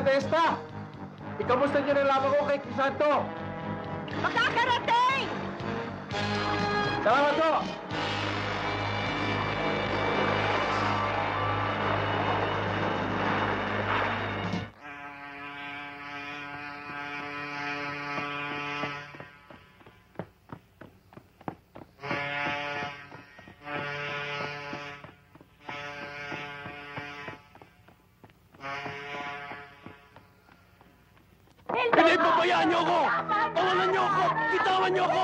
Testa! Ikamusta niyo na lamang ko kay Crisanto? Makakarating! Salamat po! Pabayaan niyo ako! Tawanan niyo ako! Bitawan niyo ako!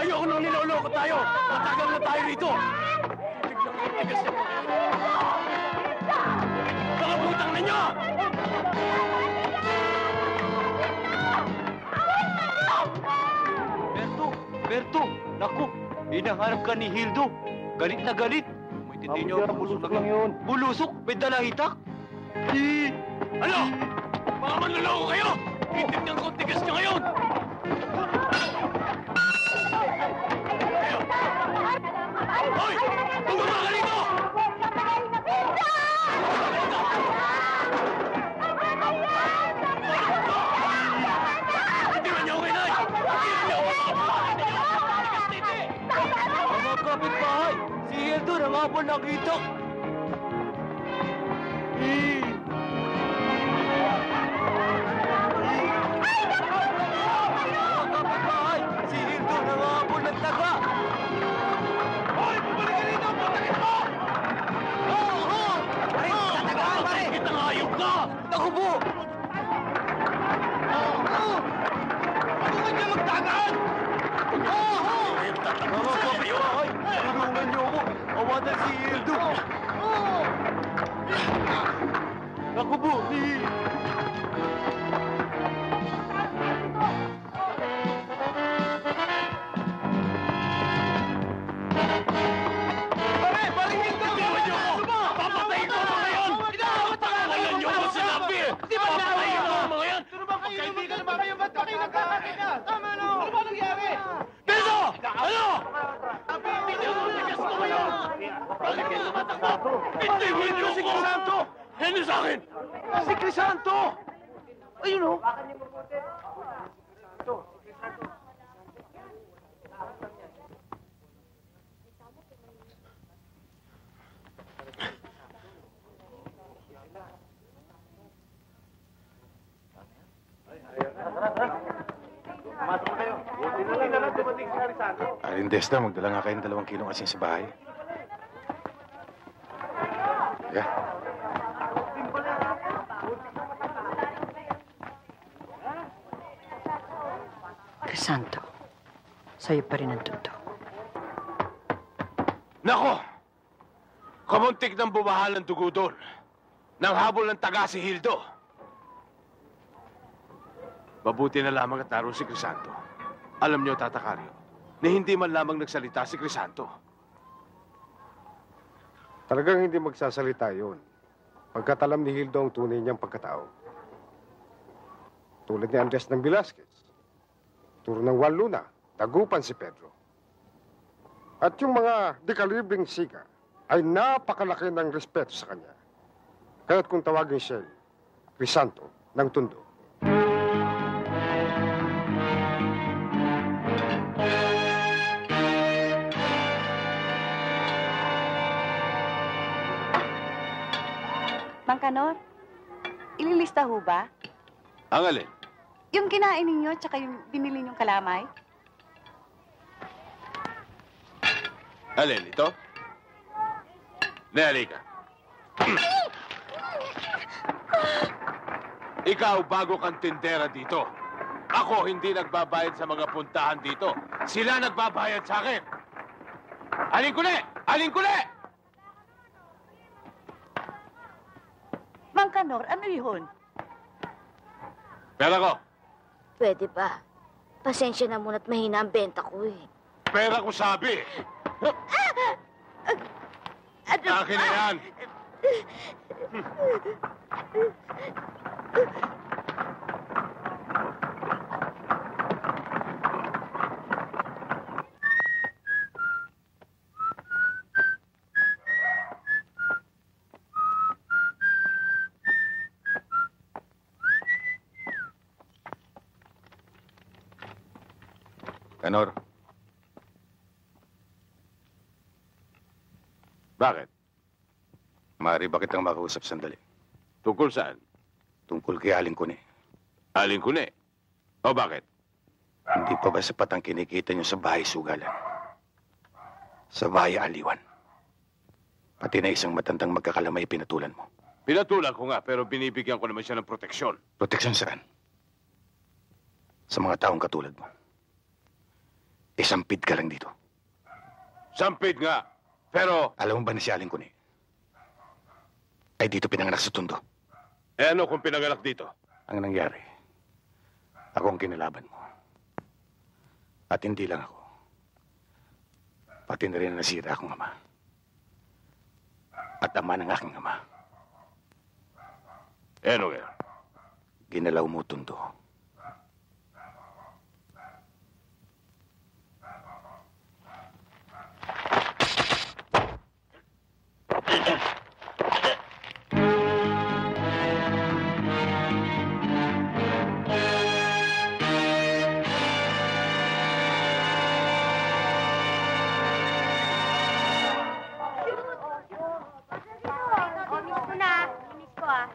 Ayoko nang niloloko tayo! Matagal na tayo rito! Nakabutang na niyo! Berto! Naku! Hinahanap ka ni Hildo! Galit na galit! Maintindihan niyo ako, bulusok lang yun! Bulusok? May dalang hitak? Ano? Mga manloloko kayo! Itignan ko, tigas niyo ngayon! Hoy! Bumaba ka rito! Itiwan niyo ako, inay! Itiwan niyo ako! Mga kapitbahay! Si Hildo nangapon ng itak! Napamatay si Hildo! Naku po! Pare! Paring Hildo! Iwan niyo ako! Papatayin ko ang mga yan! Patawalan niyo ako sa labi! Papatayin ko ang mga yan! Kaibigan naman kayo, ba't kayo nagkakakita? Tama, no? Ano ba nangyari? Beso! Ano? Bitiwan niyo Si ako! Crisanto! Ano sa akin? Si Crisanto! Ayun, oh! Arindes na, magdala nga kayong 2 kilong asin sa bahay. Yeah. Crisanto, sa'yo pa rin ang totoo. Nako! Kamuntik ng bumahalan dugo doon. Nang habol ng taga si Hildo. Mabuti na lamang at naroon si Crisanto. Alam niyo, Tata Cario, na hindi man lamang nagsalita si Crisanto. Talagang hindi magsasalita yun. Pagkat alam ni Hildo ang tunay niyang pagkatao. Tulad ni Andres ng Velasquez. Turo ng Juan Luna. Dagupan si Pedro. At yung mga dekalibring siga ay napakalaki ng respeto sa kanya. Kaya't kung tawagin siya, Crisanto ng Tondo. Mang Kanor, ililista ho ba? Ang alin? Yung kinain ninyo tsaka yung binili ninyong kalamay? Alin, ito? Halika. Ikaw, bago kang tindera dito. Ako hindi nagbabayad sa mga puntahan dito. Sila nagbabayad sa akin. Alin kuli! Alin kuli! Mang Kanor, ano yun? Pera ko. Pwede ba? Pasensya na muna't mahina ang benta ko eh. Pera ko sabi. Akin na yan. Kanor. Bakit? Maaari ba kitang makausap sandali? Tungkol saan? Tungkol kay Aling Kune. Aling Kune? O bakit? Hindi pa ba sapat ang kinikita niyo sa bahay sugalan? Sa bahay aliwan? Pati na isang matandang magkakalamay pinatulan mo. Pinatulan ko nga, pero binibigyan ko naman siya ng proteksyon. Proteksyon saan? Sa mga taong katulad mo. Sampid ka lang dito. Sampid nga, pero... Alam mo ba na si Aling Kune? Ay dito pinanganak sa Tondo. Eh ano kung pinanganak dito? Ang nangyari, ako ang kinalaban mo. At hindi lang ako. Pati na rin nasira akong ama. At ama ng aking ama. Eh ano kaya? Ginalaw mo Tondo. Miss ko na. Miss ko ah.